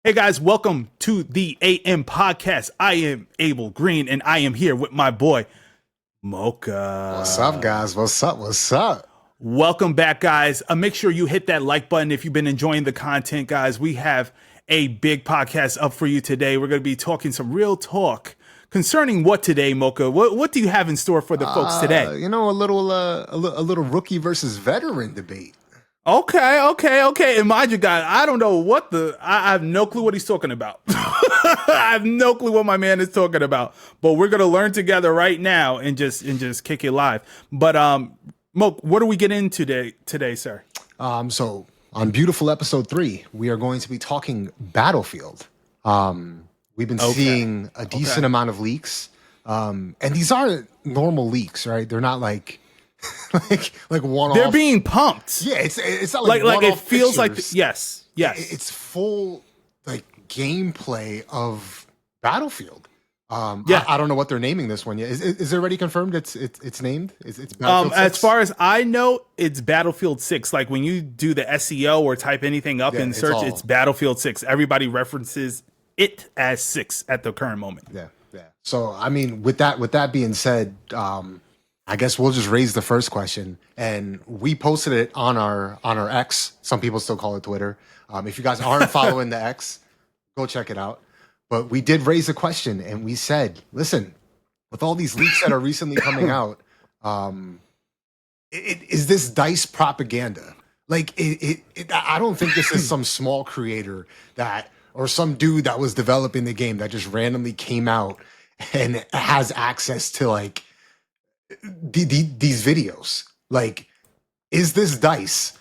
Hey guys, welcome to the AM podcast. I am Abel Green and I am here with my boy Mocha. What's up, guys? What's up? What's up? Welcome back, guys. Make sure you hit that like button if you've been enjoying the content, guys. We have a big podcast up for you today. We're going to be talking some real talk concerning what today, Mocha. What do you have in store for the folks today? A little rookie versus veteran debate. Okay. And mind you, guys, I don't know I have no clue what he's talking about. I have no clue what my man is talking about. But we're gonna learn together right now and just kick it live. But Moke, what are we getting into today, sir? So on beautiful episode 3, we are going to be talking Battlefield. We've been seeing a decent amount of leaks, and these aren't normal leaks, right? They're not like one-off. They're being pumped. Yeah, it's not like it feels pictures. like yes. It's full like gameplay of Battlefield. Yeah. I don't know what they're naming this one yet. Is it already confirmed? It's named. It's Battlefield 6? As far as I know, it's Battlefield 6. Like when you do the SEO or type anything up in search, it's Battlefield 6. Everybody references it as 6 at the current moment. Yeah. So I mean, with that being said, I guess we'll just raise the first question, and we posted it on our X. Some people still call it Twitter. If you guys aren't following the X, go check it out. But we did raise a question, and we said, listen, with all these leaks that are recently coming out, is this DICE propaganda? Like, I don't think this is some small creator or some dude that was developing the game that just randomly came out and has access to like these videos. Like, is this DICE?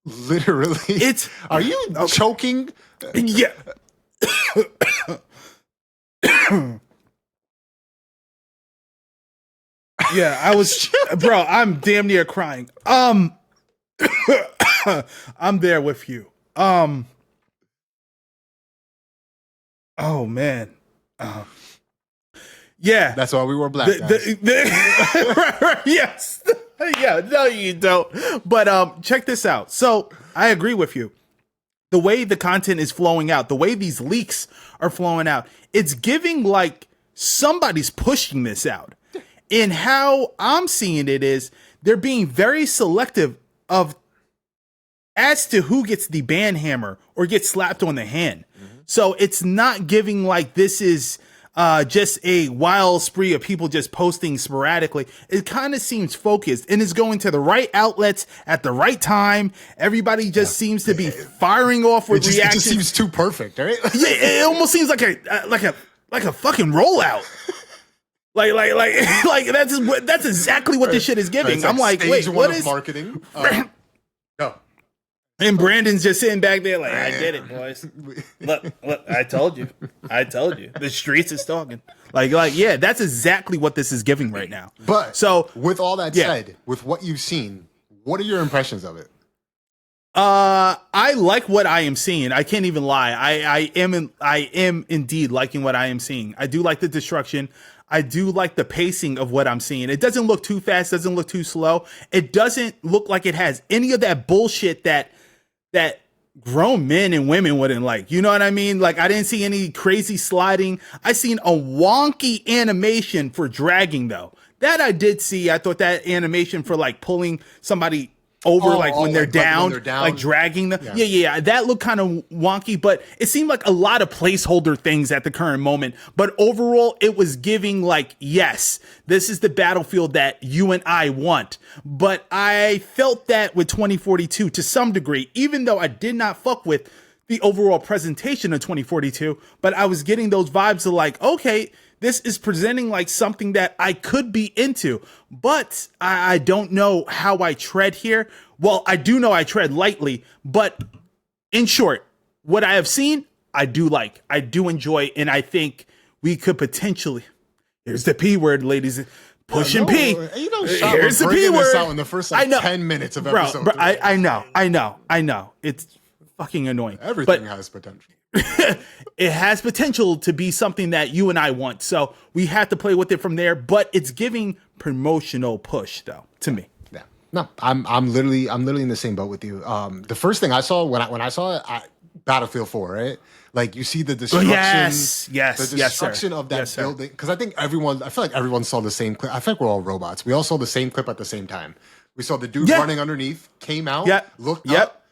Literally, are you choking? Yeah. Yeah, I was, bro. I'm damn near crying. I'm there with you. Oh man. Yeah, that's why we wore black. Yes. Yeah. No, you don't. But check this out. So I agree with you. The way the content is flowing out, the way these leaks are flowing out, it's giving like somebody's pushing this out. And how I'm seeing it is they're being very selective as to who gets the ban hammer or gets slapped on the hand. Mm-hmm. So it's not giving like this is just a wild spree of people just posting sporadically. It kind of seems focused and is going to the right outlets at the right time. Everybody just seems to be firing off with reactions. It just seems too perfect, right? Yeah, it almost seems like a fucking rollout. Like that's exactly what this shit is giving. I'm like, wait, what is marketing? Go. And Brandon's just sitting back there like, I did it, boys. Look, I told you. The streets is talking. Like, yeah, that's exactly what this is giving right now. But so with all that said, with what you've seen, what are your impressions of it? I like what I am seeing. I can't even lie. I am indeed liking what I am seeing. I do like the destruction. I do like the pacing of what I'm seeing. It doesn't look too fast, doesn't look too slow. It doesn't look like it has any of that bullshit that grown men and women wouldn't like. You know what I mean? Like, I didn't see any crazy sliding. I seen a wonky animation for dragging, though. That I did see. I thought that animation for like pulling somebody over, when they're down, like dragging them. Yeah. That looked kind of wonky, but it seemed like a lot of placeholder things at the current moment. But overall, it was giving like, yes, this is the Battlefield that you and I want. But I felt that with 2042 to some degree, even though I did not fuck with the overall presentation of 2042, but I was getting those vibes of like, okay, this is presenting like something that I could be into, but I don't know how I tread here. Well, I do know I tread lightly, but in short, what I have seen, I do like, I do enjoy, and I think we could potentially, here's the P word, ladies, pushing P. You know, here's the P word. Out in the first 10 minutes of episode. Bro, I know. It's fucking annoying. Everything has potential. It has potential to be something that you and I want, so we have to play with it from there. But it's giving promotional push, though, to me. Yeah, no, I'm literally in the same boat with you. The first thing I saw when I saw it, Battlefield 4, right? Like you see the Oh, destruction, yes, the destruction of that Yes, sir. building. Because I feel like everyone saw the same clip. I think we're all robots. We all saw the same clip at the same time. We saw the dude Yeah. running underneath, came out, Yep. looked Yep. up,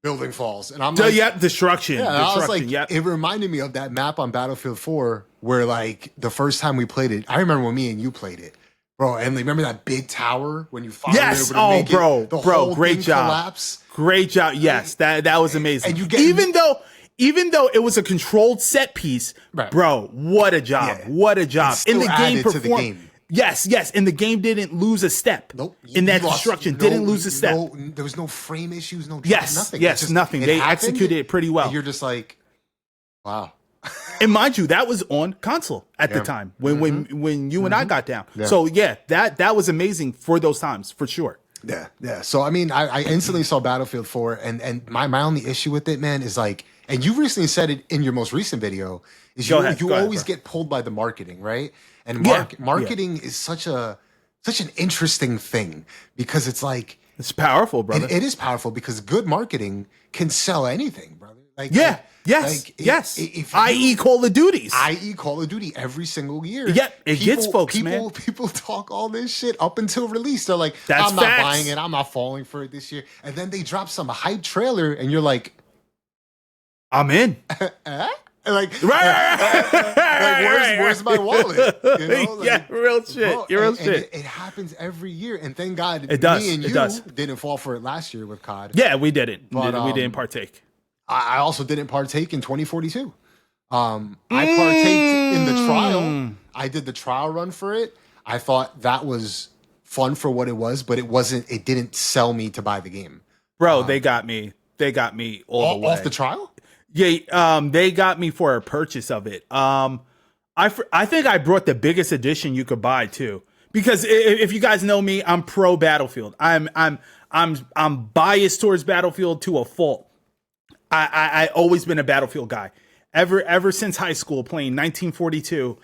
building falls, and I'm like, Yep, destruction. yeah. And I was like, Yep. it reminded me of that map on Battlefield 4 where like the first time we played it. I remember when me and you played it. Bro, and remember that big tower when you finally Yes. were able to make bro, it, the bro, whole great thing job. collapse? Great job. Yes, that was amazing. And you get even though it was a controlled set piece, Right. bro, what a job. Yeah. What a job. It still And the game added to the performed. game. Yes, and the game didn't lose a step. Nope. In that You lost destruction, didn't lose a step. There was no frame issues, no Yes, nothing. yes, It just, nothing. it They happened, executed it pretty well. And you're just like, wow. And mind you, that was on console at the time when you and I got down. Yeah. So yeah, that was amazing for those times for sure. Yeah. So I mean, I instantly saw Battlefield 4, and my only issue with it, man, is like, and you recently said it in your most recent video, is Go you ahead, always bro. get pulled by the marketing, right? And Yeah, marketing is such an interesting thing because it's like It's powerful, brother. it is powerful because good marketing can sell anything, brother. Like yes. if I.e. Call of Duties. i.e. Call of Duty every single year. Yep, it gets folks, man. People talk all this shit up until release. They're like, That's I'm not facts. buying it. I'm not falling for it this year. And then they drop some hype trailer, and you're like, I'm in. eh? And like, Right. like where's my wallet? You know? Like, Yeah, real shit. bro, Real and shit. it happens every year, and thank God, It does. me and It you does. didn't fall for it last year with COD. Yeah, we didn't. But, We didn't partake. I also didn't partake in 2042. I partaked in the trial. I did the trial run for it. I thought that was fun for what it was, but it wasn't. It didn't sell me to buy the game. Bro, they got me. They got me all the way. Off the trial? Yeah, they got me for a purchase of it. I think I brought the biggest edition you could buy too, because if you guys know me, I'm pro Battlefield. I'm biased towards Battlefield to a fault. I always been a Battlefield guy. Ever since high school, playing 1942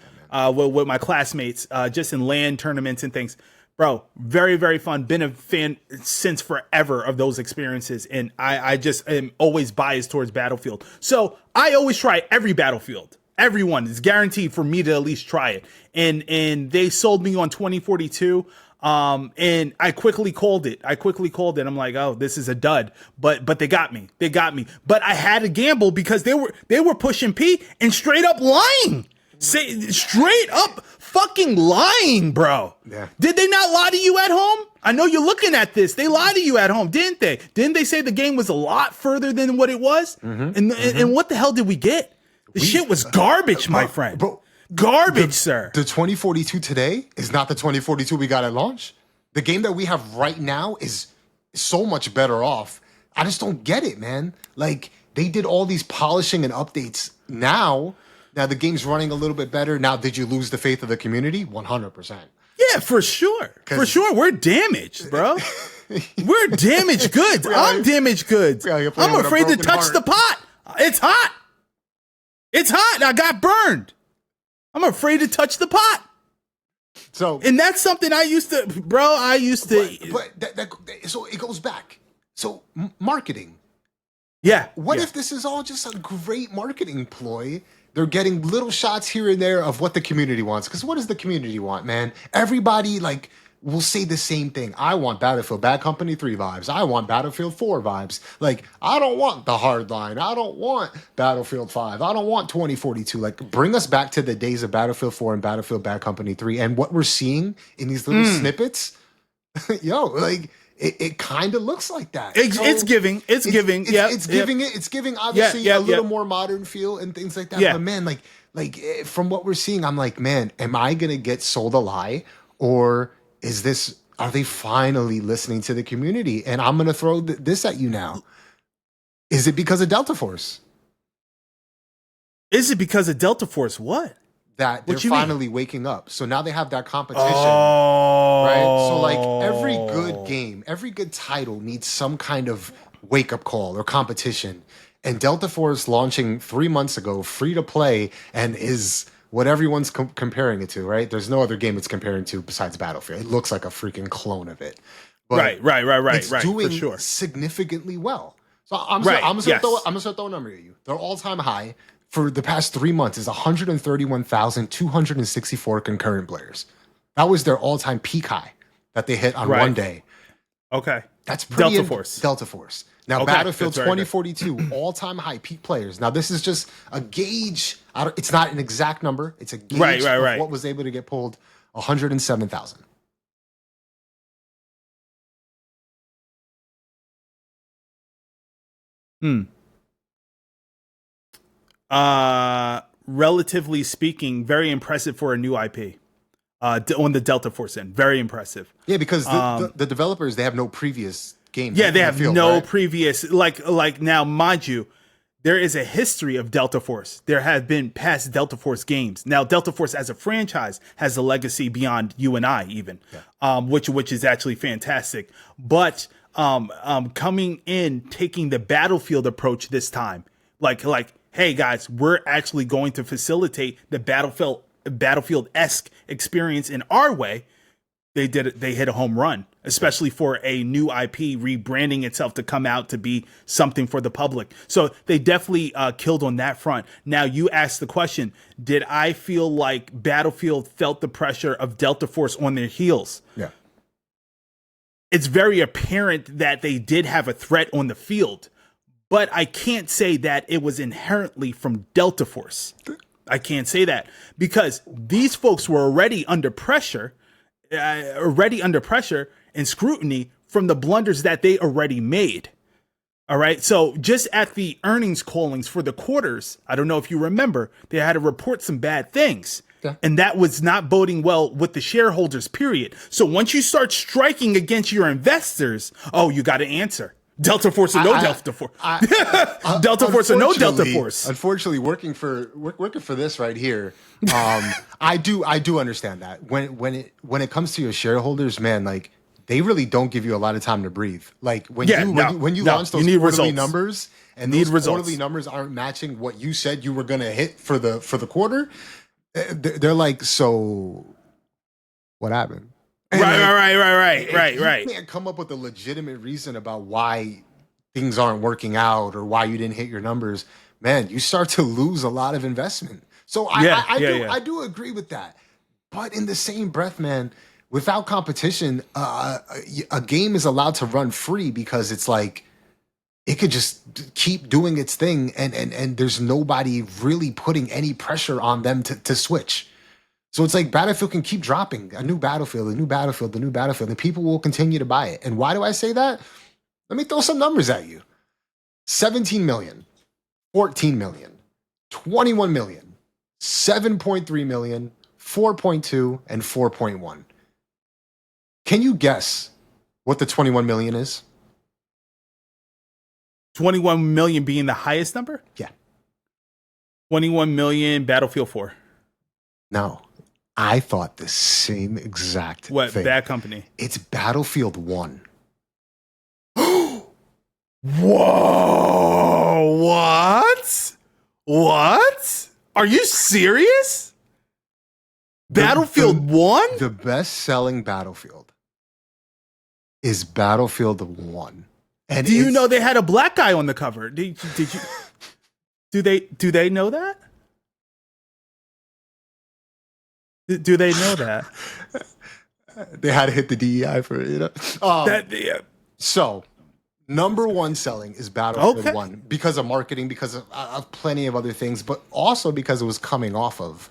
with my classmates, just in LAN tournaments and things. Bro, very, very fun. Been a fan since forever of those experiences. And I just am always biased towards Battlefield. So I always try every Battlefield. Everyone is guaranteed for me to at least try it. And they sold me on 2042. And I quickly called it. I'm like, oh, this is a dud. But they got me. But I had to gamble because they were pushing P and straight up lying. Straight up fucking lying, bro. Yeah. Did they not lie to you at home? I know you're looking at this. They lied to you at home, didn't they? Didn't they say the game was a lot further than what it was? And what the hell did we get? The shit was garbage, my friend. Bro, garbage, sir. The 2042 today is not the 2042 we got at launch. The game that we have right now is so much better off. I just don't get it, man. Like, they did all these polishing and updates now. Now the game's running a little bit better. Now, did you lose the faith of the community? 100%. Yeah, for sure. For sure. We're damaged, bro. We're damaged goods. I'm damaged goods. you're playing I'm with a afraid to broken touch heart. the pot. It's hot. It's hot. I got burned. I'm afraid to touch the pot. So, And that's something I used to, bro. so it goes back. So marketing. Yeah. What yeah. if this is all just a great marketing ploy? They're getting little shots here and there of what the community wants. Because what does the community want, man? Everybody, like, will say the same thing. I want Battlefield Bad Company 3 vibes. I want Battlefield 4 vibes. Like, I don't want the hard line. I don't want Battlefield 5. I don't want 2042. Like, bring us back to the days of Battlefield 4 and Battlefield Bad Company 3. And what we're seeing in these little snippets, like, it kind of looks like that. It's giving. It's giving. It's giving obviously a little more modern feel and things like that. Yeah. But man, from what we're seeing, I'm like, man, am I gonna get sold a lie, or are they finally listening to the community? And I'm gonna throw this at you now. Is it because of Delta Force? Is it because of Delta Force? What? That they're What you mean? finally waking up. So now they have that competition. Oh. Right? So like every good game, every good title needs some kind of wake-up call or competition. And Delta Force launching 3 months ago, free to play, and is what everyone's comparing it to, right? There's no other game it's comparing to besides Battlefield. It looks like a freaking clone of it. But Right. it's doing for sure. significantly well. So I'm Right, gonna yes. I'm gonna start throwing a number at you. Their all-time high for the past 3 months is 131,264 concurrent players. That was their all-time peak high that they hit on Right. one day. Okay. That's pretty Delta Force. Delta Force. Now, Okay, Battlefield that's very good. 2042, all-time high peak players. Now, this is just a gauge. It's not an exact number. It's a gauge Right. of what was able to get pulled. 107,000. Relatively speaking, very impressive for a new IP. On the Delta Force end, very impressive. Yeah, because the developers, they have no previous games. Yeah, they have no right? previous like now, mind you, there is a history of Delta Force. There have been past Delta Force games. Now, Delta Force as a franchise has a legacy beyond you and I, even, which is actually fantastic. But coming in, taking the Battlefield approach this time, like, hey guys, we're actually going to facilitate the Battlefield-esque experience in our way. They did it. They hit a home run, especially for a new IP rebranding itself to come out to be something for the public. So they definitely killed on that front. Now, you asked the question, did I feel like Battlefield felt the pressure of Delta Force on their heels? Yeah. It's very apparent that they did have a threat on the field, but I can't say that it was inherently from Delta Force. I can't say that because these folks were already under pressure and scrutiny from the blunders that they already made. All right. So just at the earnings callings for the quarters, I don't know if you remember, they had to report some bad things. Yeah. And that was not boding well with the shareholders, period. So once you start striking against your investors, you got to answer. Delta Force or no Delta Force. Delta Force or no Delta Force. Unfortunately, working for this right here, I do understand that when it comes to your shareholders, man, like they really don't give you a lot of time to breathe. Like when you launch those quarterly numbers and those quarterly numbers aren't matching what you said you were going to hit for the quarter, they're like, so what happened? And right. You can't come up with a legitimate reason about why things aren't working out or why you didn't hit your numbers. Man, you start to lose a lot of investment. So I do agree with that. But in the same breath, man, without competition, a game is allowed to run free because it's like it could just keep doing its thing and there's nobody really putting any pressure on them to switch. So it's like Battlefield can keep dropping a new Battlefield, and people will continue to buy it. And why do I say that? Let me throw some numbers at you. 17 million, 14 million, 21 million, 7.3 million, 4.2, and 4.1. Can you guess what the 21 million is? 21 million being the highest number? Yeah. 21 million Battlefield 4. No. I thought the same exact thing. What, Bad Company? It's Battlefield 1. Whoa! What? Are you serious? Battlefield 1? The best-selling Battlefield is Battlefield 1. And do you know they had a black guy on the cover? Did you? Do they know that? Do they know that? They had to hit the DEI for it, So, number one selling is Battlefield 1 because of marketing, because of plenty of other things, but also because it was coming off of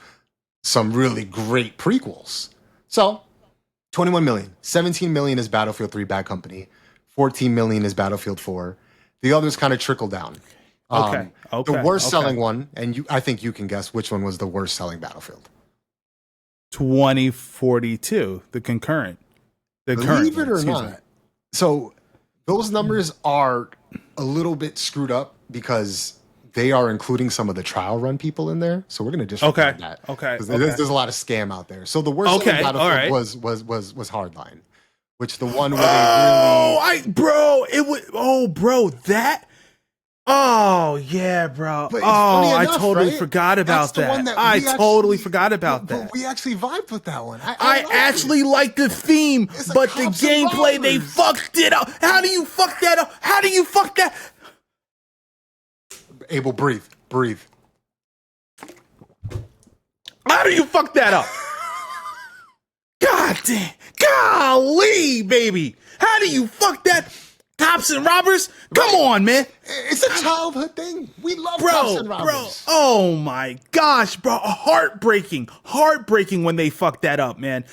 some really great prequels. So, 21 million. 17 million is Battlefield 3 Bad Company. 14 million is Battlefield 4. The others kind of trickle down. The worst selling one, and I think you can guess which one was the worst selling Battlefield. 2042, the concurrent. Believe it or not. So those numbers are a little bit screwed up because they are including some of the trial run people in there. So we're going to disregard that. There's a lot of scam out there. So the worst selling Battlefield was Hardline, which the one where I totally forgot about that. I totally forgot about that. But we actually vibed with that one. I actually like the theme, but the gameplay, they fucked it up. How do you fuck that up? How do you fuck that? Abel, breathe. How do you fuck that up? God damn. Golly, baby. How do you fuck that? Cops and robbers? Come on, man. It's a childhood thing. We love cops and robbers. Bro. Oh my gosh, bro. Heartbreaking when they fucked that up, man.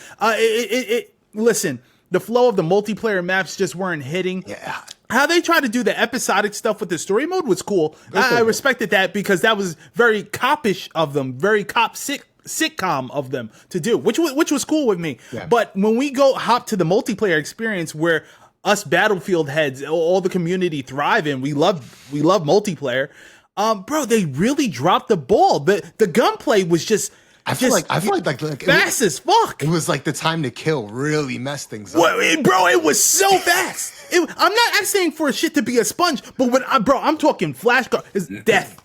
Listen, the flow of the multiplayer maps just weren't hitting. Yeah. How they tried to do the episodic stuff with the story mode was cool. I respected that because that was very copish of them, very sitcom of them to do, which was cool with me. Yeah. But when we hop to the multiplayer experience where us Battlefield heads, all the community thrive in, we love multiplayer. Bro, they really dropped the ball. The gunplay was just. I feel like fast as fuck. It was like the time to kill really messed things up. Bro, it was so fast. I'm not asking for shit to be a sponge, but I'm talking flashcard. It's death.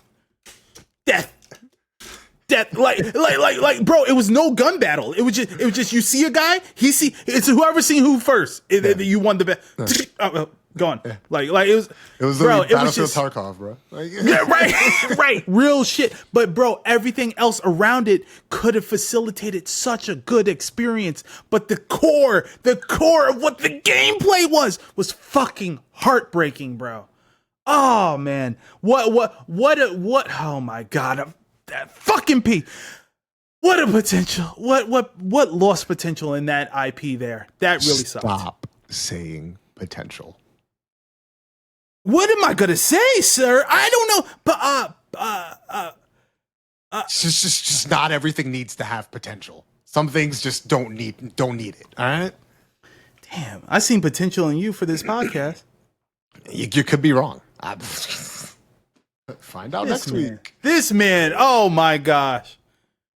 Like, bro, it was no gun battle. It was just you see a guy, it's whoever seen who first. You won the bet. Gone. Yeah. Like it was bro, Battlefield Tarkov, bro. Yeah, right. Real shit. But bro, everything else around it could have facilitated such a good experience. But the core of what the gameplay was fucking heartbreaking, bro. Oh man. What oh my god. That fucking P. What a potential. What lost potential in that IP there. That really sucked. Stop saying potential. What am I gonna say, sir? I don't know. But just not everything needs to have potential. Some things just don't need it. All right. Damn, I seen potential in you for this podcast. You could be wrong. Find out next week. This man. Oh my gosh.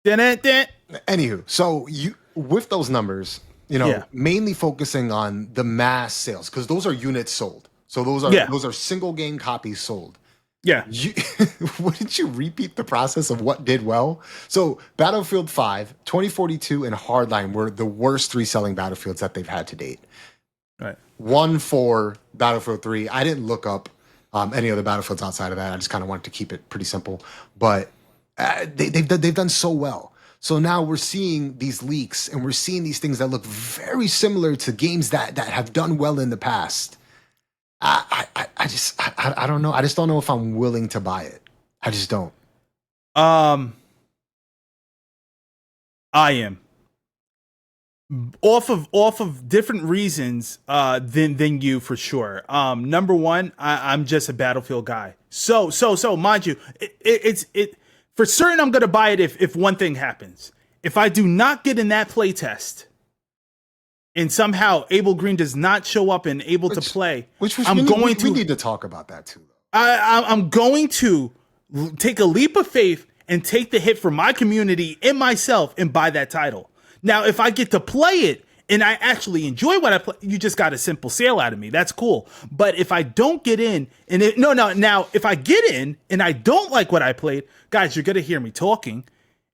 Anywho, so with those numbers, mainly focusing on the mass sales because those are units sold. So those are single game copies sold. Yeah. Wouldn't you repeat the process of what did well? So Battlefield 5, 2042, and Hardline were the worst 3 selling Battlefields that they've had to date. Right. 1 for Battlefield 3. I didn't look up any other Battlefields outside of that. I just kind of wanted to keep it pretty simple. But they've done so well. So now we're seeing these leaks and we're seeing these things that look very similar to games that have done well in the past. I don't know. I just don't know if I'm willing to buy it. I just don't. I am. Off of different reasons than you for sure. Number one, I'm just a Battlefield guy. So mind you, it's for certain I'm gonna buy it if one thing happens. If I do not get in that play test, and somehow Abel Green does not show up and able to play, we need to talk about that too. I'm going to take a leap of faith and take the hit for my community and myself and buy that title. Now, if I get to play it and I actually enjoy what I play, you just got a simple sale out of me. That's cool. But if I don't get in, now if I get in and I don't like what I played, guys, you're gonna hear me talking.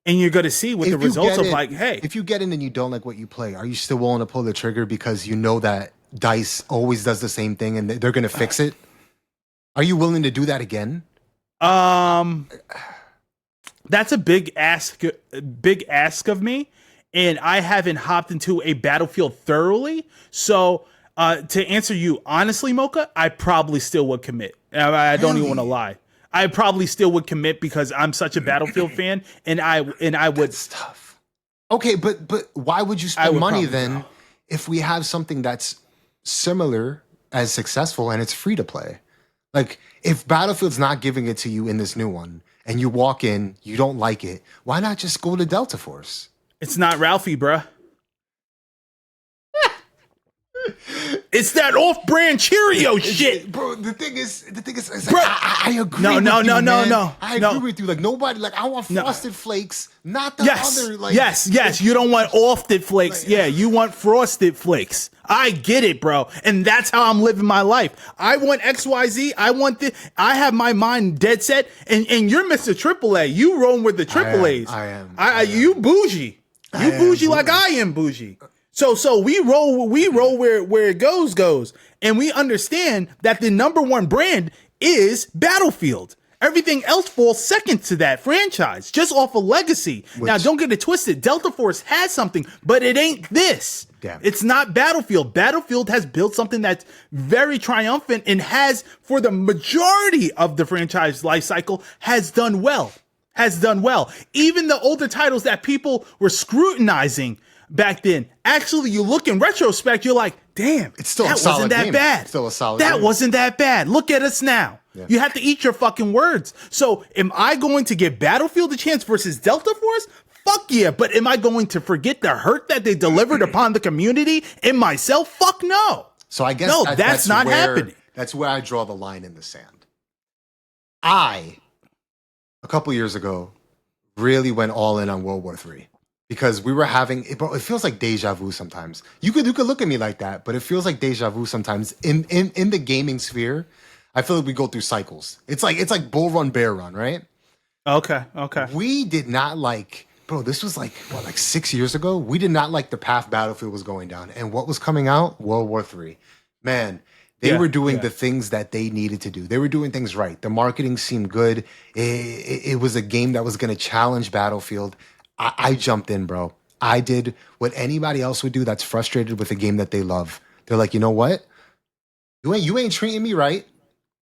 And you're going to see what the results of hey. If you get in and you don't like what you play, are you still willing to pull the trigger because you know that DICE always does the same thing and they're going to fix it? Are you willing to do that again? That's a big ask of me. And I haven't hopped into a Battlefield thoroughly. So to answer you honestly, Mocha, I probably still would commit. I don't even want to lie. I probably still would commit because I'm such a Battlefield fan, and I would. That's tough. Okay, but why would you spend money then if we have something that's similar as successful and it's free to play? Like if Battlefield's not giving it to you in this new one, and you walk in, you don't like it, why not just go to Delta Force? It's not Ralphie, bruh. It's that off-brand Cheerio shit, bro. The thing is, bro, I agree. No. I agree with you. Like nobody, like I want Frosted Flakes, not the other. Like yes. You don't want Frosted Flakes. You want Frosted Flakes. I get it, bro, and that's how I'm living my life. I want XYZ. I have my mind dead set, and you're Mr. AAA. You roll with the AAAs. I am. You bougie. You bougie like I am bougie. So we roll where it goes, and we understand that the number one brand is Battlefield. Everything else falls second to that franchise, just off of legacy. Now, don't get it twisted. Delta Force has something, but it ain't this. Damn. It's not Battlefield. Battlefield has built something that's very triumphant and has, for the majority of the franchise life cycle, has done well. Even the older titles that people were scrutinizing back then, actually, you look in retrospect, you're like, damn, it's still that a solid wasn't that game. bad. Still a solid that game. wasn't that bad. Look at us now. Yeah. You have to eat your fucking words. So am I going to give Battlefield a chance versus Delta Force? Fuck yeah. But am I going to forget the hurt that they delivered upon the community and myself? Fuck no. So I guess no, that's not happening. That's where I draw the line in the sand. A couple years ago, really went all in on World War III because we were having it. Bro, it feels like deja vu sometimes. You could look at me like that, but it feels like deja vu sometimes in the gaming sphere. I feel like we go through cycles. It's like Bull Run, Bear Run, right? Okay. We did not like, bro. This was like 6 years ago. We did not like the path Battlefield was going down, and what was coming out? World War III. Man, they were doing the things that they needed to do. They were doing things right. The marketing seemed good. It was a game that was going to challenge Battlefield. I jumped in, bro. I did what anybody else would do that's frustrated with a game that they love. They're like, you know what? You ain't treating me right.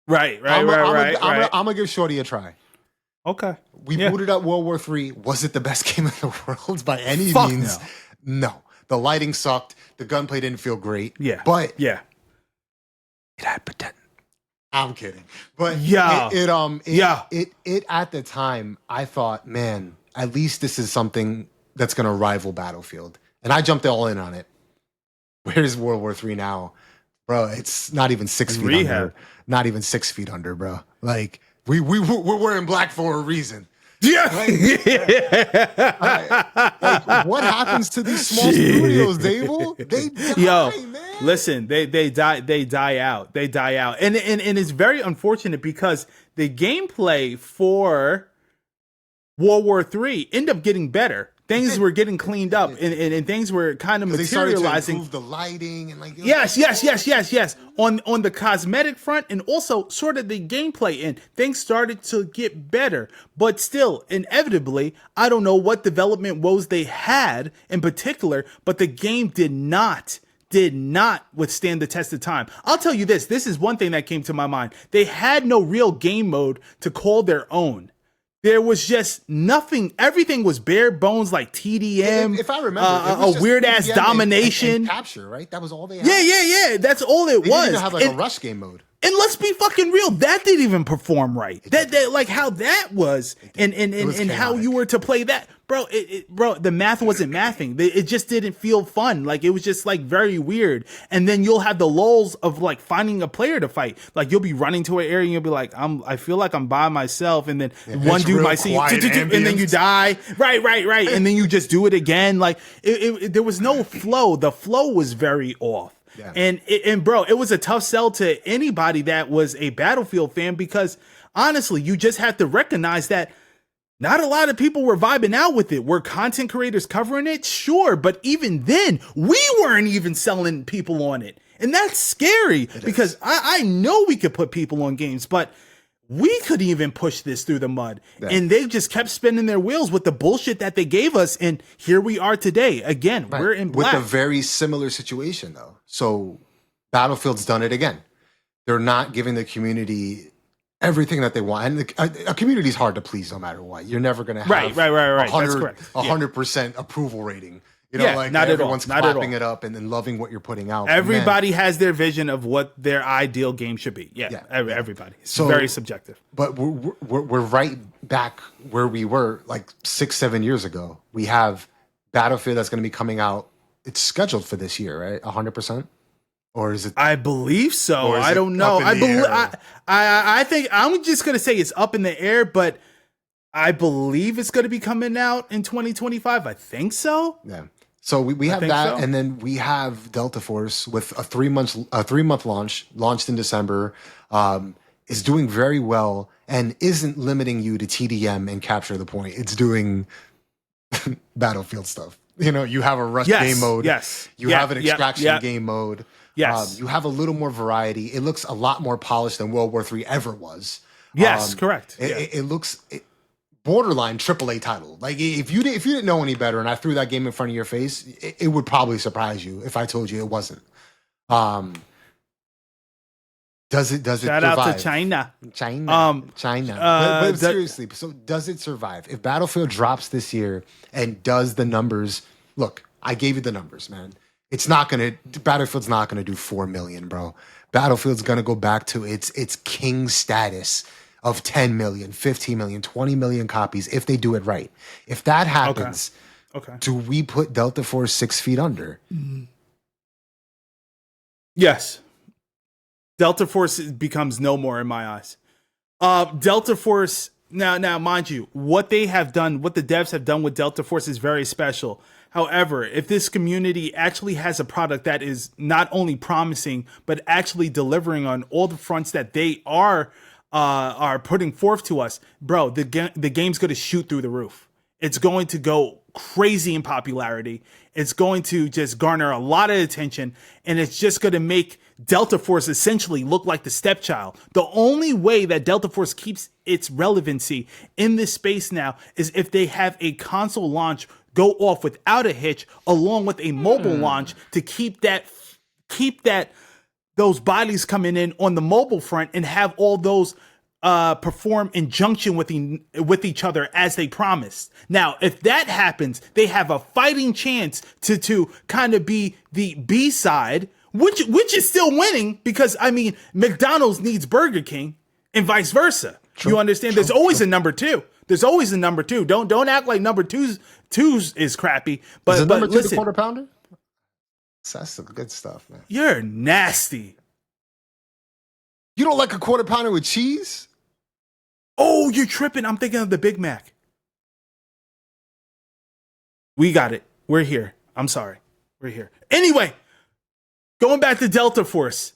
Right. I'm gonna give Shorty a try. Okay. We booted up World War III. Was it the best game in the world by any means? No. The lighting sucked. The gunplay didn't feel great. Yeah. But it had potential. I'm kidding. But it at the time, I thought, man, at least this is something that's gonna rival Battlefield. And I jumped all in on it. Where's World War III now? Bro, it's not even 6 feet under. Not even 6 feet under, bro. Like we're wearing black for a reason. Yeah. Like, what happens to these small studios, Dable? They die, man. Listen, they die out. And it's very unfortunate because the gameplay for World War III ended up getting better. Things were getting cleaned up and things were kind of materializing. They started to improve the lighting and like yes. On the cosmetic front and also sort of the gameplay end, things started to get better. But still, inevitably, I don't know what development woes they had in particular, but the game did not withstand the test of time. I'll tell you this is one thing that came to my mind. They had no real game mode to call their own. There was just nothing. Everything was bare bones, like TDM. If I remember, a weird ass domination and capture, right? That was all they had. Yeah. That's all it was. They didn't have like a rush game mode. And let's be fucking real, that didn't even perform right. That like how that was, and how you were to play that, bro. Bro, the math wasn't mathing. It just didn't feel fun. Like it was just like very weird. And then you'll have the lulls of like finding a player to fight. Like you'll be running to an area and you'll be like, I feel like I'm by myself, and then one dude might see you, and then you die. Right. And then you just do it again. Like there was no flow. The flow was very off. Yeah. And bro, it was a tough sell to anybody that was a Battlefield fan because honestly, you just have to recognize that not a lot of people were vibing out with it. Were content creators covering it? Sure. But even then, we weren't even selling people on it. And that's scary because I know we could put people on games, but we couldn't even push this through the mud. Yeah. And they just kept spinning their wheels with the bullshit that they gave us. And here we are today. Again, we're in black. With a very similar situation, though. So Battlefield's done it again. They're not giving the community everything that they want. And a community is hard to please no matter what. You're never going to have right. That's correct. 100% approval rating. You know, like not everyone's at all. clapping it up and then loving what you're putting out. Everybody has their vision of what their ideal game should be. Yeah. Everybody. It's very subjective. But we're right back where we were like 6-7 years ago. We have Battlefield that's going to be coming out. It's scheduled for this year, right? 100%? Or is it? I believe so. I don't know. I think I'm just going to say it's up in the air, but I believe it's going to be coming out in 2025. I think so. Yeah. So we have that, and then we have Delta Force with a 3-month launch, launched in December, is doing very well and isn't limiting you to TDM and capture the point. It's doing Battlefield stuff. You know, you have a rush game mode. Yes. You have an extraction game mode. Yes. You have a little more variety. It looks a lot more polished than World War III ever was. Yes, correct. It looks borderline AAA title. Like if you didn't know any better, and I threw that game in front of your face, it would probably surprise you if I told you it wasn't. Does it Shout survive? out to China. China. But seriously, so does it survive? If Battlefield drops this year and does the numbers, look, I gave you the numbers, man. Battlefield's not gonna do 4 million, bro. Battlefield's gonna go back to its king status of 10 million, 15 million, 20 million copies if they do it right. If that happens, do we put Delta Force 6 feet under? Yes. Delta Force becomes no more in my eyes. Delta Force, now, mind you, what they have done, what the devs have done with Delta Force is very special. However, if this community actually has a product that is not only promising, but actually delivering on all the fronts that they are putting forth to us, bro, the game's going to shoot through the roof. It's going to go crazy in popularity. It's going to just garner a lot of attention, and it's just going to make Delta Force essentially look like the stepchild. The only way that Delta Force keeps its relevancy in this space now is if they have a console launch go off without a hitch, along with a mobile launch to keep those bodies coming in on the mobile front and have all those perform in junction with each other as they promised. Now, if that happens, they have a fighting chance to kind of be the B side, which is still winning, because I mean McDonald's needs Burger King and vice versa. True. You understand? There's always a number two. There's always a number two. Don't act like number twos is crappy. But number two listen, the quarter pounder. That's some good stuff, man. You're nasty. You don't like a quarter pounder with cheese? Oh, you're tripping. I'm thinking of the Big Mac. We got it. We're here. I'm sorry. We're here. Anyway, going back to Delta Force.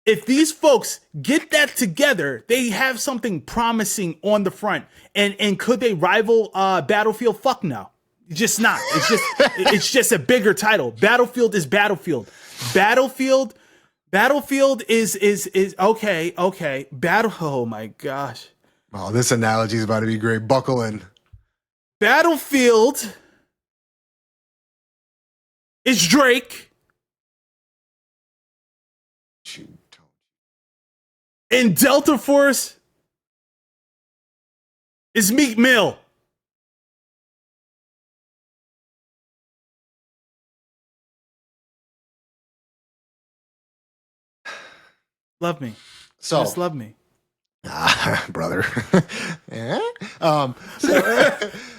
If these folks get that together, they have something promising on the front. And could they rival Battlefield? Fuck no. Just not. It's just a bigger title. Battlefield is Battlefield. Battlefield is okay. Oh my gosh. Oh, this analogy is about to be great. Buckle in. Battlefield is Drake. And Delta Force is Meek Mill. Love me. Just love me. Brother. Yeah.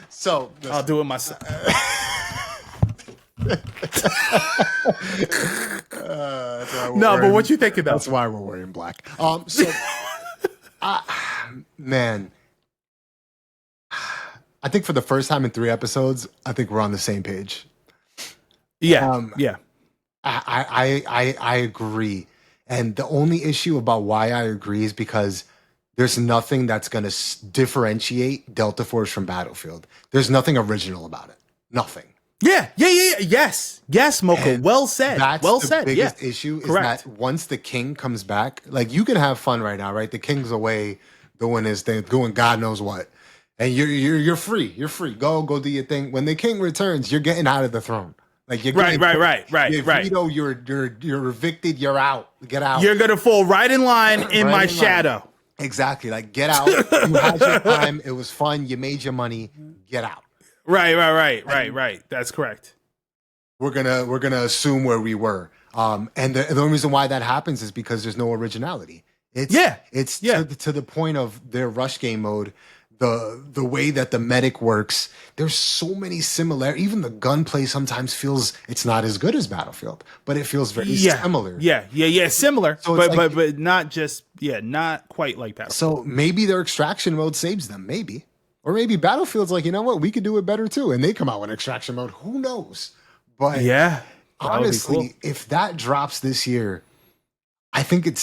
So I'll do it myself. But what you think about? That's why we're wearing black. Man, I think for the first time in 3 episodes, I think we're on the same page. Yeah. I agree. And the only issue about why I agree is because there's nothing that's going to differentiate Delta Force from Battlefield. There's nothing original about it. Nothing. Yeah. Yes, Mocha. Well said. That's the biggest issue is correct. that once the king comes back, like you can have fun right now, right? The king's away doing his thing, doing God knows what. And you're free. You're free. Go do your thing. When the king returns, you're getting out of the throne. Like you're getting right. Vito, you're evicted, you're out. Get out. You're gonna fall right in line in my shadow. Exactly. Like get out. You had your time. It was fun. You made your money. Get out. Right. That's correct. We're gonna assume where we were. And the only reason why that happens is because there's no originality. It's to the point of their rush game mode, the way that the medic works. There's so many similar. Even the gunplay sometimes feels it's not as good as Battlefield, but it feels very similar. Yeah, similar. So but not just not quite like Battlefield. So maybe their extraction mode saves them. Maybe. Or maybe Battlefield's like, you know what, we could do it better too. And they come out with extraction mode. Who knows? But honestly, cool. If that drops this year, I think it's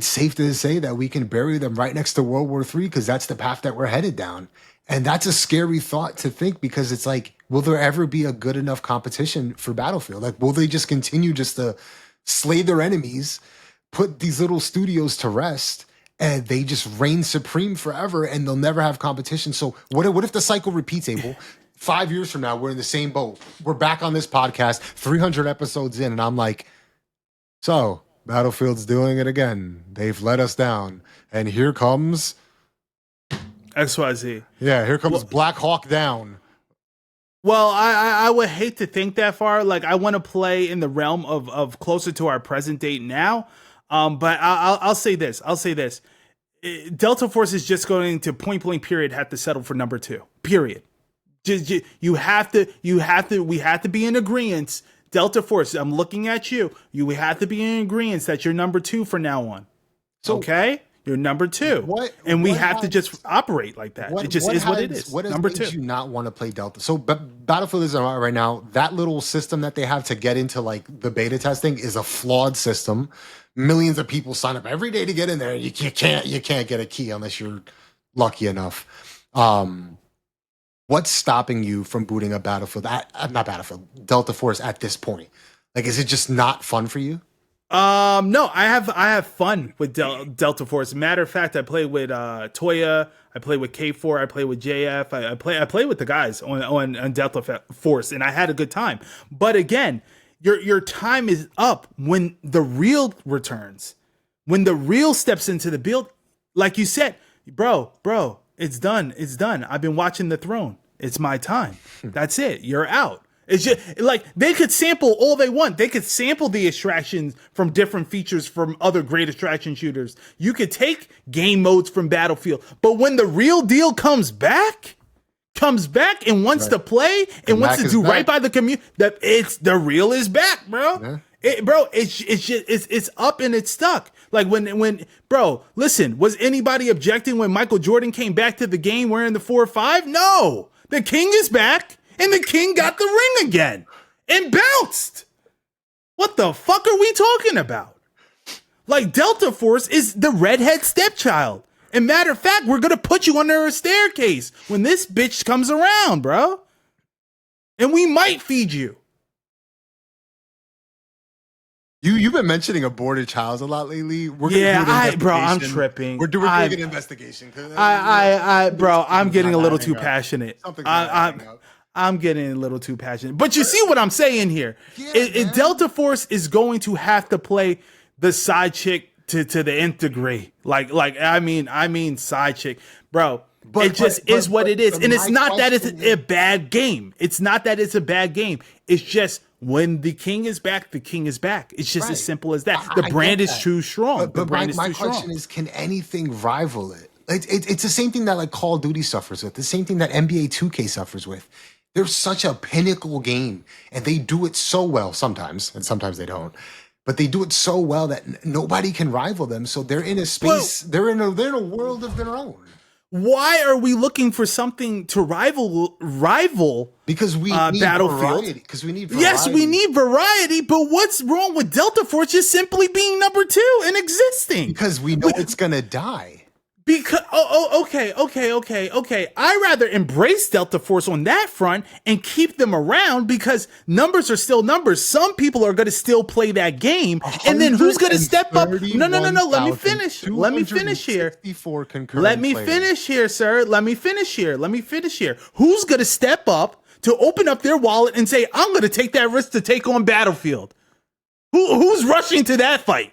safe to say that we can bury them right next to World War III because that's the path that we're headed down. And that's a scary thought to think because it's like, will there ever be a good enough competition for Battlefield? Like, will they just continue just to slay their enemies, put these little studios to rest, and they just reign supreme forever, and they'll never have competition. So what if the cycle repeats, Abel? 5 years from now, we're in the same boat. We're back on this podcast, 300 episodes in, and I'm like, so Battlefield's doing it again. They've let us down, and here comes XYZ. Yeah, here comes Black Hawk Down. Well, I would hate to think that far. Like, I want to play in the realm of closer to our present date now. But I'll say this. Delta Force is just going to point blank period have to settle for number 2. Period. Just we have to be in agreement. Delta Force, I'm looking at you. We have to be in agreement that you're number 2 for now on. So, okay? You're number 2. We have to just operate like that. It just is what it is. What number made 2. you not want to play Delta? So Battlefield is right now. That little system that they have to get into like the beta testing is a flawed system. Millions of people sign up every day to get in there. You can't get a key unless you're lucky enough. What's stopping you from booting up Battlefield? Not Battlefield, Delta Force at this point. Like, is it just not fun for you? No, I have fun with Delta Force. Matter of fact, I play with Toya, I play with K4, I play with JF, I play with the guys on Delta Force, and I had a good time. But again, your time is up when the real returns, when the real steps into the build. Like you said, bro, it's done. I've been watching the throne. It's my time. That's it. You're out. It's just like they could sample all they want. They could sample the extractions from different features from other great extraction shooters. You could take game modes from Battlefield, but when the real deal comes back and wants to play and wants to do right by the community, the real is back, bro. Yeah. It's up and it's stuck. Like when bro, listen, was anybody objecting when Michael Jordan came back to the game wearing the 4-5? No, the king is back. And the king got the ring again and bounced. What the fuck are we talking about? Like, Delta Force is the redhead stepchild. And matter of fact, we're going to put you under a staircase when this bitch comes around, bro. And we might feed you. You've been mentioning aborted childs a lot lately. I'm tripping. We're doing an investigation. I'm getting a little too passionate. I'm getting a little too passionate. But you see what I'm saying here. Delta Force is going to have to play the side chick to the nth degree. I mean side chick. Bro, it just is what it is. And it's not that it's a bad game. It's not that it's a bad game. It's just when the king is back, the king is back. It's just as simple as that. The brand is too strong. But my question is, can anything rival it? It's the same thing that like Call of Duty suffers with. The same thing that NBA 2K suffers with. They're such a pinnacle game, and they do it so well sometimes, and sometimes they don't. But they do it so well that nobody can rival them. So they're in a space. They're in a world of their own. Why are we looking for something to rival? Because we need Battlefield. variety. Because we need variety. Yes, we need variety. But what's wrong with Delta Force just simply being number 2 and existing? Because we know it's gonna die. Because okay. I rather embrace Delta Force on that front and keep them around because numbers are still numbers. Some people are going to still play that game, and then who's going to step up? No. Let me finish. Let me finish here. Let me finish here, sir. Let me finish here. Who's going to step up to open up their wallet and say, "I'm going to take that risk to take on Battlefield"? Who's rushing to that fight?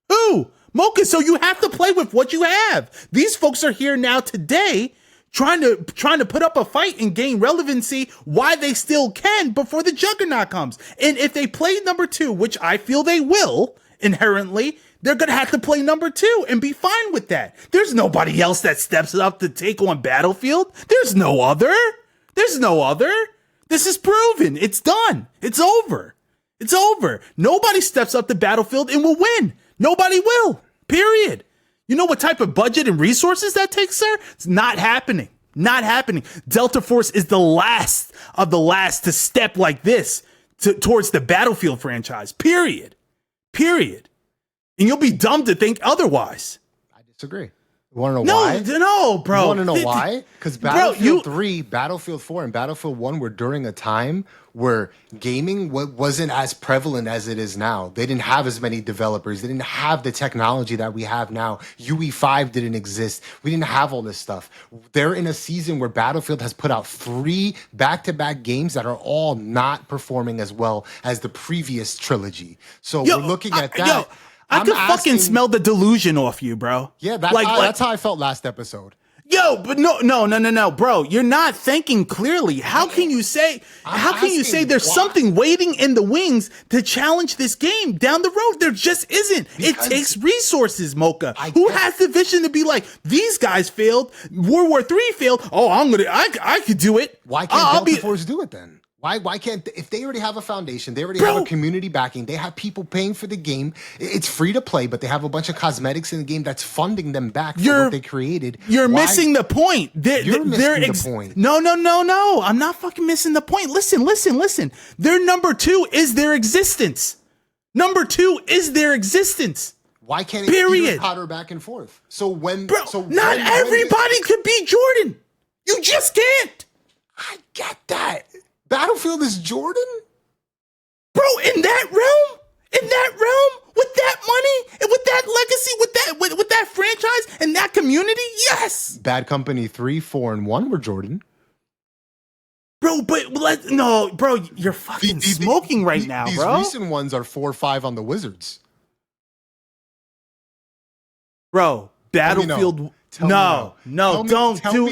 Who? Mocha, so you have to play with what you have. These folks are here now today trying to put up a fight and gain relevancy why they still can before the juggernaut comes. And if they play number 2, which I feel they will inherently, they're going to have to play number 2 and be fine with that. There's nobody else that steps up to take on Battlefield. There's no other. This is proven. It's done. It's over. Nobody steps up to Battlefield and will win. Nobody will, period. You know what type of budget and resources that takes, sir? It's not happening. Delta Force is the last of the last to step like this towards the Battlefield franchise, period. And you'll be dumb to think otherwise. I disagree. You want to know No, why? no, bro. You want to know why? Because Bro, Battlefield 3, Battlefield 4, and Battlefield 1 were during a time where gaming wasn't as prevalent as it is now. They didn't have as many developers. They didn't have the technology that we have now. UE5 didn't exist. We didn't have all this stuff. They're in a season where Battlefield has put out 3 back-to-back games that are all not performing as well as the previous trilogy. So we're looking at that. I could fucking smell the delusion off you, bro. Yeah, that's how I felt last episode. Yo, but no, bro. You're not thinking clearly. How can you say there's something waiting in the wings to challenge this game down the road? There just isn't. It takes resources, Mocha. Who has the vision to be like, these guys failed, World War III failed. Oh, I could do it. Why can't Delta Force do it then? Why can't, if they already have a foundation, they already have a community backing, they have people paying for the game, it's free to play, but they have a bunch of cosmetics in the game that's funding them back for what they created. You're missing the point. You're missing the point. No. I'm not fucking missing the point. Listen. Their number 2 is their existence. Number 2 is their existence. Why can't it be Potter back and forth? Not everybody could be Jordan. You just can't. I get that. Battlefield is Jordan? Bro, in that realm, with that money, and with that legacy, with that franchise and that community, yes. Bad Company 3, 4, and 1 were Jordan. Bro, bro, you're fucking smoking right now, bro. These recent ones are 4, 5 on the Wizards. Bro, Battlefield... No, don't do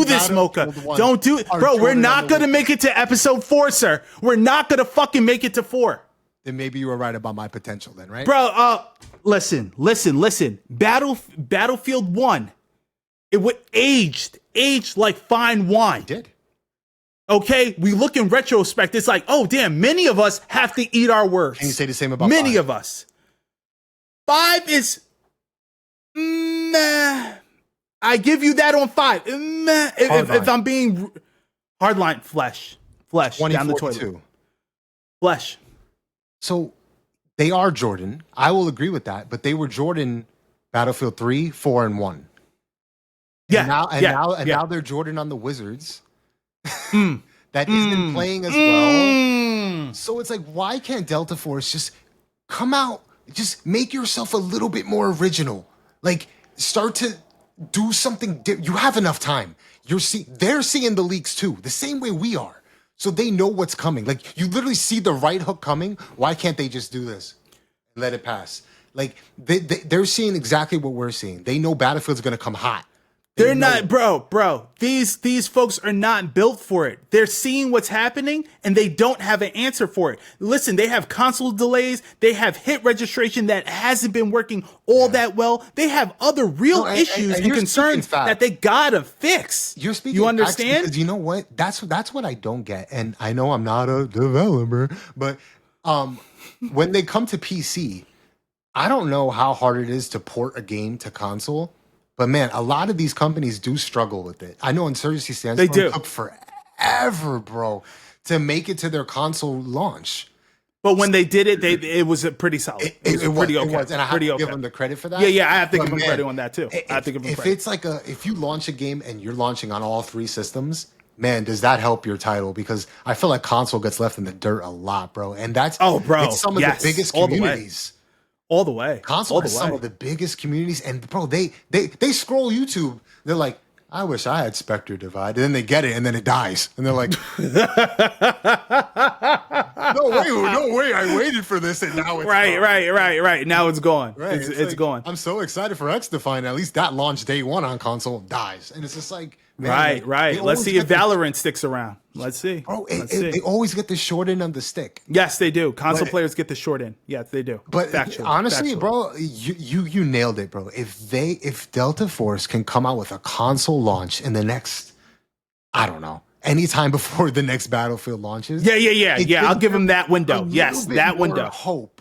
this, Mocha. Don't do it. Bro, we're not going to make it to episode 4, sir. We're not going to fucking make it to 4. Then maybe you were right about my potential then, right? Bro, listen. Battlefield 1, it would aged like fine wine. It did. Okay, we look in retrospect, it's like, oh, damn, many of us have to eat our words. Can you say the same about many 5? of us? 5 is... Nah, I give you that on 5. Nah, if I'm being hardline, flesh down the toilet. Too. Flesh. So they are Jordan. I will agree with that, but they were Jordan Battlefield 3, 4, and 1. Yeah. Now they're Jordan on the Wizards. That isn't playing as well. So it's like, why can't Delta Force just come out, just make yourself a little bit more original? Like, start to do something. You have enough time. They're seeing the leaks too, the same way we are. So they know what's coming. Like, you literally see the right hook coming. Why can't they just do this and let it pass? Like, they're seeing exactly what we're seeing. They know Battlefield's going to come hot. They're not, bro. These folks are not built for it. They're seeing what's happening and they don't have an answer for it. Listen, they have console delays. They have hit registration that hasn't been working all that well. They have other real issues and concerns that they gotta fix. You're speaking. You understand? Because you know what? That's what I don't get. And I know I'm not a developer, but when they come to PC, I don't know how hard it is to port a game to console. But man, a lot of these companies do struggle with it. I know Insurgency Sandstorm took forever, bro, to make it to their console launch. But when they did it, it was pretty solid. It was pretty okay. And I have to give them the credit for that. Yeah, I have to give them credit on that too. If you launch a game and you're launching on all 3 systems, man, does that help your title? Because I feel like console gets left in the dirt a lot, bro. And that's it's some of the biggest communities. All the way. Console has some of the biggest communities, and bro, they scroll YouTube. They're like, I wish I had Spectre Divide, and then they get it, and then it dies, and they're like, no way, I waited for this, and now it's right. Now it's gone. Right, it's gone. I'm so excited for X Define. At least that launch day 1 on console dies, and it's just like, man, right. Let's see if Valorant sticks around. Let's see. Bro, they always get the short end of the stick. Yes, they do. Console players get the short end. Yes, they do. But honestly, bro, you nailed it, bro. If Delta Force can come out with a console launch in the next, I don't know, anytime before the next Battlefield launches. Yeah. I'll give them that window. Yes, that window. Hope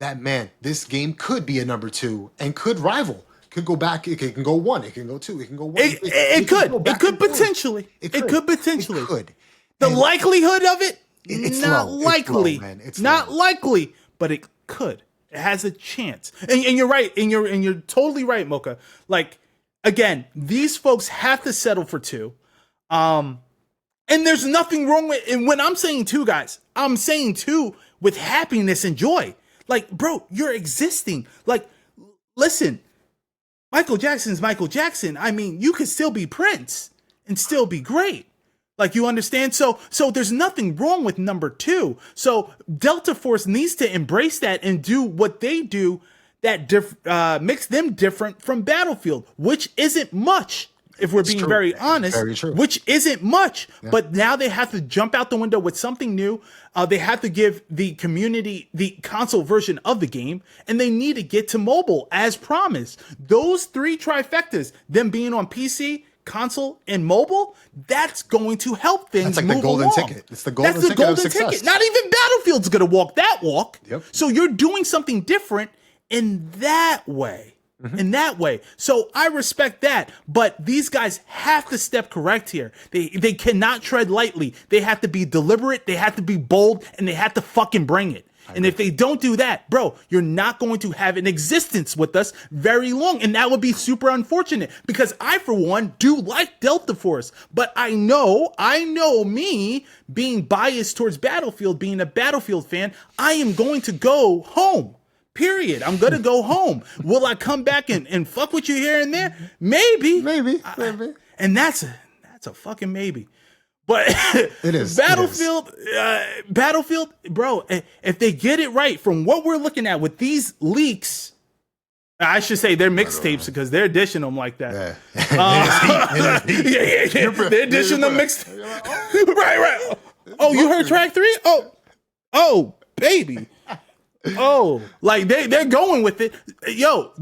that, man, this game could be a number 2 and could rival. Could go back. It can go 1. It can go 2. It can go 1. It could potentially. It could potentially. It could. The likelihood of it's not low. likely. It's low, man. It's not low. likely, but it could. It has a chance. And you're right. And you're totally right, Mocha. Like, again, these folks have to settle for 2. And there's nothing wrong with, and when I'm saying 2, guys, I'm saying 2 with happiness and joy. Like, bro, you're existing. Like, listen, Michael Jackson's Michael Jackson. I mean, you could still be Prince and still be great. Like, you understand? So there's nothing wrong with number 2. So Delta Force needs to embrace that and do what they do that makes them different from Battlefield, which isn't much. If we're being very honest, which isn't much, but now they have to jump out the window with something new. They have to give the community the console version of the game, and they need to get to mobile as promised. Those 3 trifectas, them being on PC, console, and mobile, that's going to help things. That's like the golden ticket. It's the golden ticket of success. Not even Battlefield's going to walk that walk. Yep. So you're doing something different in that way. In that way. So I respect that, but these guys have to step correct here. They cannot tread lightly. They have to be deliberate, they have to be bold, and they have to fucking bring it. And if they don't do that, bro, you're not going to have an existence with us very long. And that would be super unfortunate because I, for one, do like Delta Force. But I know me being biased towards Battlefield, being a Battlefield fan, I am going to go home. Period. I'm going to go home. Will I come back and fuck with you here and there? Maybe. And that's a fucking maybe. But it is. Battlefield, bro, if they get it right from what we're looking at with these leaks, I should say they're mixtapes because they're dishing them like that. They're dishing them mixed. Right. Oh, you heard track 3? Oh, baby. Oh, like they're going with it. Yo,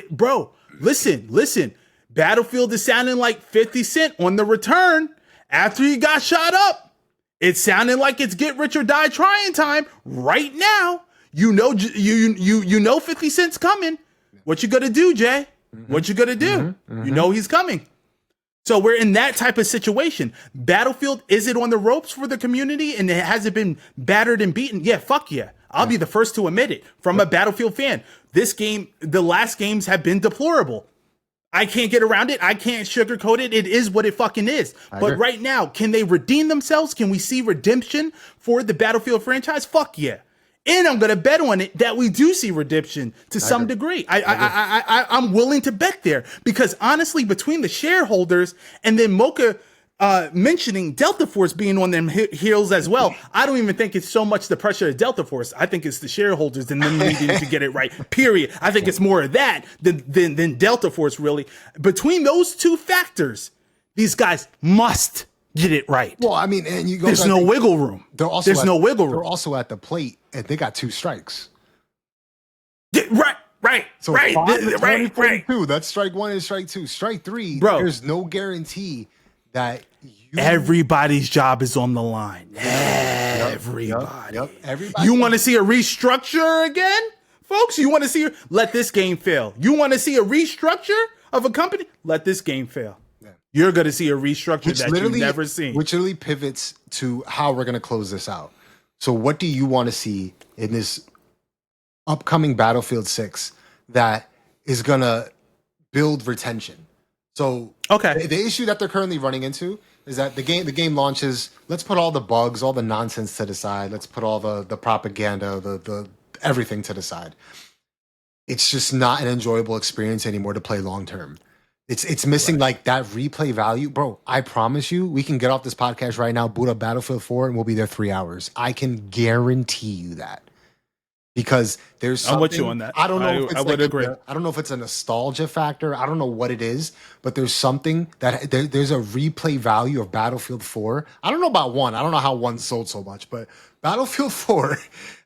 bro, listen. Battlefield is sounding like 50 Cent on the return after he got shot up. It's sounding like it's get rich or die trying time right now. You know 50 Cent's coming. What you gonna do, Jay? What you gonna do? You know he's coming. So we're in that type of situation. Battlefield, is it on the ropes for the community and has it been battered and beaten? Yeah, fuck yeah. I'll be the first to admit it from a Battlefield fan. This game, the last games have been deplorable. I can't get around it. I can't sugarcoat it. It is what it fucking is. But right now, can they redeem themselves? Can we see redemption for the Battlefield franchise? Fuck yeah. And I'm going to bet on it that we do see redemption to some degree. I'm willing to bet there because honestly, between the shareholders and then Mocha mentioning Delta Force being on them heels as well, I don't even think it's so much the pressure of Delta Force. I think it's the shareholders and them needing to get it right. Period. I think it's more of that than Delta Force really. Between those 2 factors, these guys must get it right. Well, I mean, and you go. There's no wiggle room. There's no wiggle room. They're also at the plate, and they got 2 strikes. Yeah, right. So right. 2. That's strike 1 and strike 2. Strike 3. Bro, there's no guarantee that everybody's job is on the line. Everybody. Yep. Everybody. You want to see a restructure again, folks? You want to see? Let this game fail. You want to see a restructure of a company? Let this game fail. Yeah. You're going to see a restructure that you've never seen. Which literally pivots to how we're going to close this out. So what do you want to see in this upcoming Battlefield 6 that is going to build retention? So the issue that they're currently running into is that the game launches. Let's put all the bugs, all the nonsense to the side. Let's put all the propaganda, the everything to the side. It's just not an enjoyable experience anymore to play long term. It's missing like that replay value, bro. I promise you, we can get off this podcast right now, boot up Battlefield 4, and we'll be there 3 hours. I can guarantee you that. Because there's something, I'm with you on that. I don't know. I would agree. I don't know if it's a nostalgia factor. I don't know what it is, but there's something that there's a replay value of Battlefield 4. I don't know about 1. I don't know how 1 sold so much, but Battlefield 4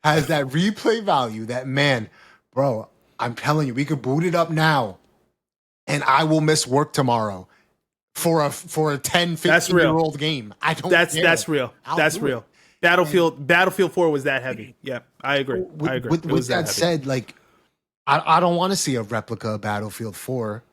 has that replay value that, man, bro, I'm telling you, we could boot it up now and I will miss work tomorrow for a 10, 15-year-old game. I don't care. That's real. That's real. Battlefield 4 was that heavy. Yeah, I agree. With that said, like, I don't want to see a replica of Battlefield 4.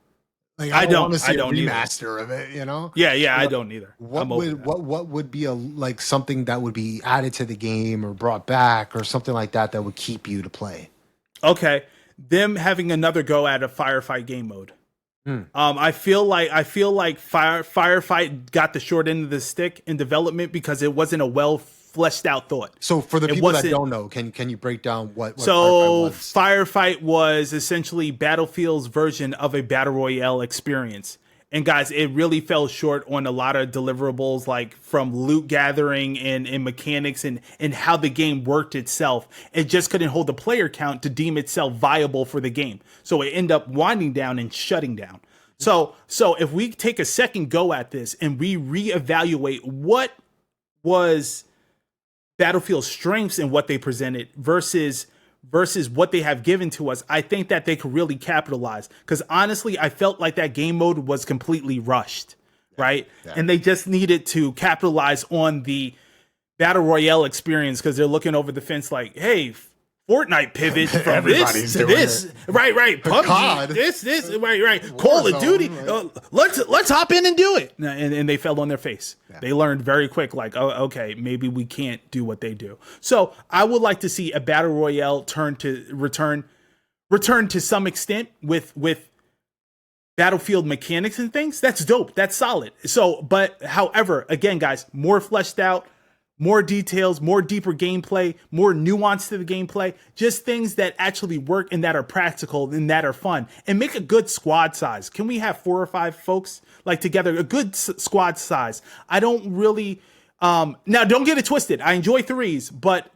Like, I don't want to see a remaster of it. You know? Yeah. I don't either. What would be like something that would be added to the game or brought back or something like that that would keep you to play? Okay, them having another go at a firefight game mode. I feel like Firefight got the short end of the stick in development because it wasn't a well fleshed out thought. So for the people that don't know, can you break down what so Firefight was? Firefight was essentially Battlefield's version of a battle royale experience. And guys, it really fell short on a lot of deliverables, like from loot gathering and mechanics and how the game worked itself. It just couldn't hold the player count to deem itself viable for the game. So it ended up winding down and shutting down. So if we take a second go at this and we reevaluate what was Battlefield's strengths and what they presented versus what they have given to us, I think that they could really capitalize. Because honestly, I felt like that game mode was completely rushed, right? Yeah. And they just needed to capitalize on the battle royale experience because they're looking over the fence like, hey, Fortnite pivot from this to this, right? PUBG, this, right. Call of Duty. Let's hop in and do it, and they fell on their face. Yeah. They learned very quick, like, oh, okay, maybe we can't do what they do. So I would like to see a battle royale return to some extent with Battlefield mechanics and things. That's dope. That's solid. So, but however, again, guys, more fleshed out. More details, more deeper gameplay, more nuance to the gameplay, just things that actually work and that are practical and that are fun. And make a good squad size. Can we have 4 or 5 folks like together? A good squad size. I don't really now don't get it twisted. I enjoy 3s, but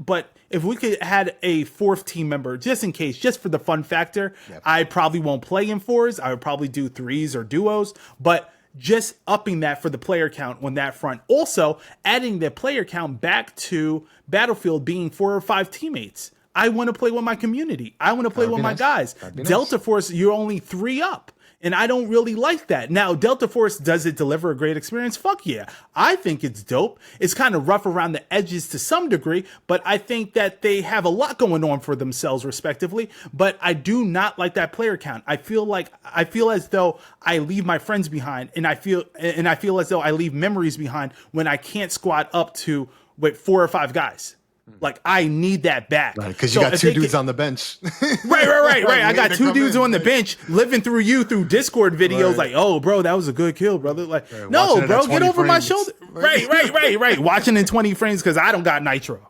if we could had a 4th team member just in case, just for the fun factor, yep. I probably won't play in 4s. I would probably do 3s or duos, but just upping that for the player count on that front. Also, adding the player count back to Battlefield being 4 or 5 teammates. I want to play with my community. I want to play with my guys. Delta Force, you're only 3 up. And I don't really like that. Now, Delta Force, does it deliver a great experience? Fuck yeah. I think it's dope. It's kind of rough around the edges to some degree, but I think that they have a lot going on for themselves respectively. But I do not like that player count. I feel as though I leave my friends behind, and I feel as though I leave memories behind when I can't squad up to 4 or 5 guys. Like, I need that back. Right, because you got 2 dudes on the bench. Right. I got 2 dudes on the bench living through Discord videos. Right. Like, oh, bro, that was a good kill, brother. Like, right, no, bro, get over my shoulder. Right. Watching in 20 frames because I don't got nitro.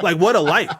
Like, what a life.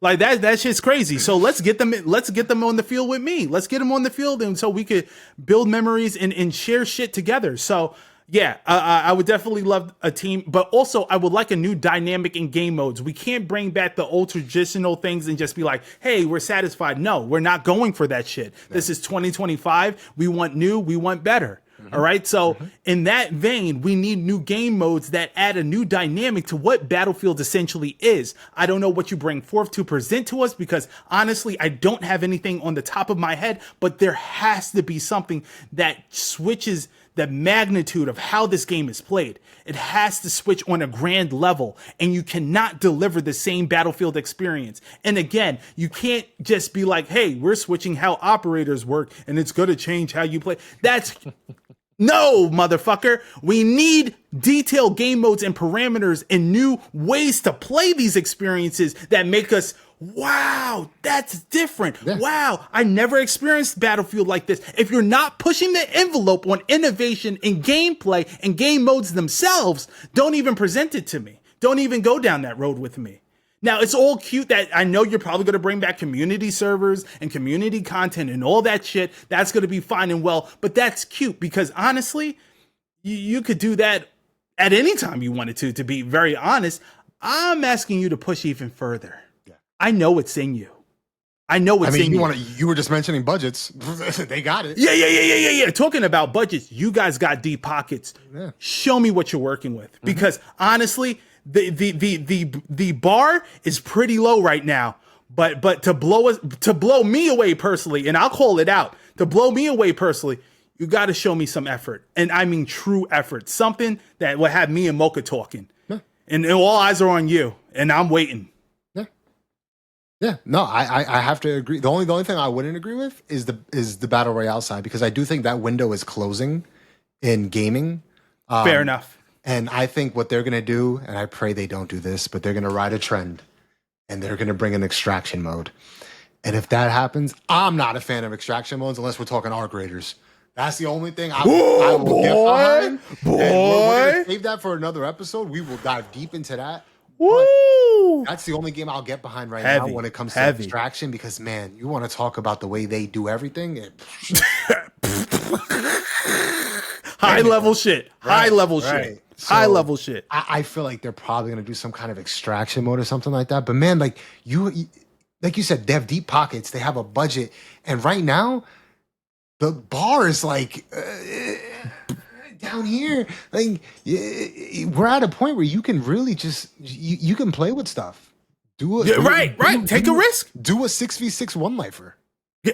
Like, that shit's crazy. So let's get them on the field with me. Let's get them on the field, and so we could build memories and share shit together. So yeah, I would definitely love a team, but also I would like a new dynamic in game modes. We can't bring back the old traditional things and just be like, hey, we're satisfied. No, we're not going for that shit. No. This is 2025. We want new, we want better. Mm-hmm. All right. So in that vein, we need new game modes that add a new dynamic to what Battlefield essentially is. I don't know what you bring forth to present to us because honestly, I don't have anything on the top of my head, but there has to be something that switches the magnitude of how this game is played. It has to switch on a grand level, and you cannot deliver the same Battlefield experience. And again, you can't just be like, hey, we're switching how operators work and it's going to change how you play. That's no, motherfucker. We need detailed game modes and parameters and new ways to play these experiences that make us, wow, that's different. Yeah. Wow, I never experienced Battlefield like this. If you're not pushing the envelope on innovation in gameplay and game modes themselves, don't even present it to me. Don't even go down that road with me. Now, it's all cute that I know you're probably going to bring back community servers and community content and all that shit. That's going to be fine and well, but that's cute because honestly, you could do that at any time you wanted to be very honest. I'm asking you to push even further. Yeah. I know it's in you. I know it's in you. You were just mentioning budgets. They got it. Yeah. Talking about budgets, you guys got deep pockets. Yeah. Show me what you're working with because honestly, the bar is pretty low right now, but to blow me away personally, and I'll call it out, to blow me away personally, you got to show me some effort, and I mean true effort, something that will have me and Mocha talking, and all eyes are on you, and I'm waiting. Yeah, no, I have to agree. The only thing I wouldn't agree with is the battle royale side because I do think that window is closing in gaming. Fair enough. And I think what they're going to do, and I pray they don't do this, but they're going to ride a trend and they're going to bring an extraction mode. And if that happens, I'm not a fan of extraction modes unless we're talking arc raiders. That's the only thing I Ooh, will get behind. boy. And we're gonna save that for another episode. We will dive deep into that. But Woo! that's the only game I'll get behind right now Heavy, when it comes to heavy. Extraction, because man, you want to talk about the way they do everything. High level shit. High level shit. Right. High So, level shit. I feel like they're probably gonna do some kind of extraction mode or something like that. But man, like like you said, they have deep pockets. They have a budget, and right now, the bar is like down here. Like we're at a point where you can really just you can play with stuff. Right. Take a risk. Do a 6v6 one lifer. Yeah.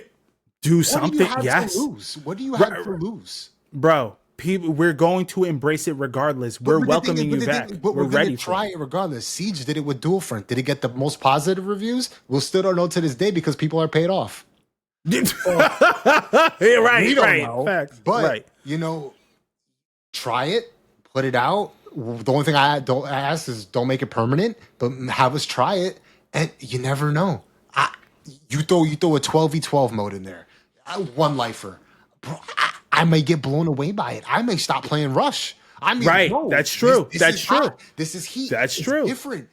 Do something. Yes. What do you have to lose? Bro, people, we're going to embrace it regardless. We're welcoming you back. But we're ready to try it regardless. Siege did it with Dual Front. Did it get the most positive reviews? We'll still don't know to this day because people are paid off. Yeah, We right. don't know. Facts. But right. Try it, put it out. The only thing I don't ask is don't make it permanent, but have us try it, and you never know. You throw a 12v12 mode in there, one lifer. Bro, I may get blown away by it. I may stop playing Rush. I mean, Right. bro, That's true. That's true. hot. This is heat. That's It's true. different.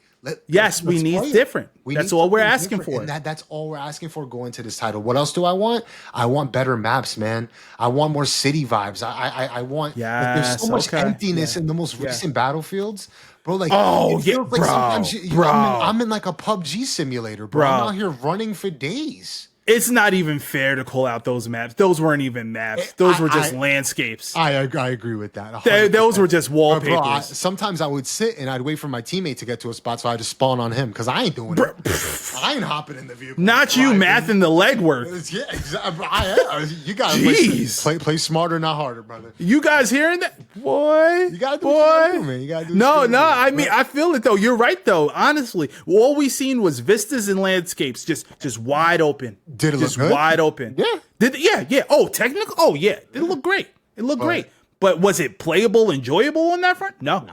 Yes, we let's need play it. different. We That's need all we're something asking different, for. and that's all we're asking for going to this title. What else do I want? I want better maps, man. I want more city vibes. I want. There's so much emptiness in the most recent battlefields, bro. Like, Oh, it feels like bro, sometimes bro. I'm in like a PUBG simulator, bro. Bro. I'm out here running for days. It's not even fair to call out those maps. Those weren't even maps. Those were just landscapes. I agree with that. Those were just wallpapers. Bro, sometimes I would sit and I'd wait for my teammate to get to a spot, so I just spawn on him because I ain't doing it. I ain't hopping in the vehicle. Not you, math and the legwork. Yeah, exactly. You gotta play smarter, not harder, brother. You guys hearing that, boy? You gotta do what you gotta do, man. You gotta do. No. I mean, I feel it though. You're right though. Honestly, all we seen was vistas and landscapes, just wide open. Did it look just good? wide open? Yeah. Yeah. Oh, technical. Oh, yeah. It looked great. It looked great. But was it playable, enjoyable on that front? No.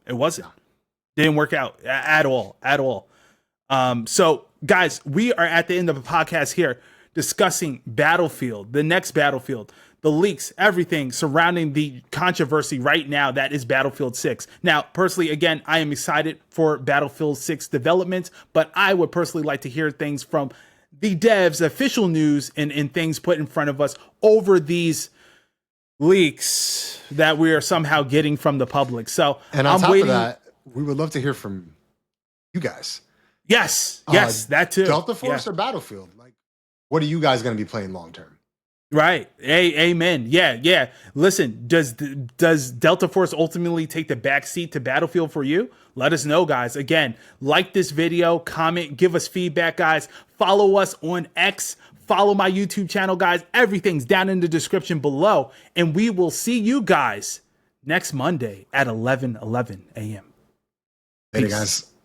It wasn't. Didn't work out at all. So, guys, we are at the end of the podcast here discussing Battlefield, the next Battlefield, the leaks, everything surrounding the controversy right now that is Battlefield 6. Now, personally, again, I am excited for Battlefield 6 development, but I would personally like to hear things from the devs, official news, and things put in front of us over these leaks that we are somehow getting from the public. So, and on top of that, we would love to hear from you guys. Yes, that too. Delta Force or Battlefield? Like, what are you guys going to be playing long term? Right. Amen. Yeah. Listen, does Delta Force ultimately take the back seat to Battlefield for you? Let us know, guys. Again, like this video, comment, give us feedback, guys. Follow us on X. Follow my YouTube channel, guys. Everything's down in the description below. And we will see you guys next Monday at 11:11 a.m. Later, guys.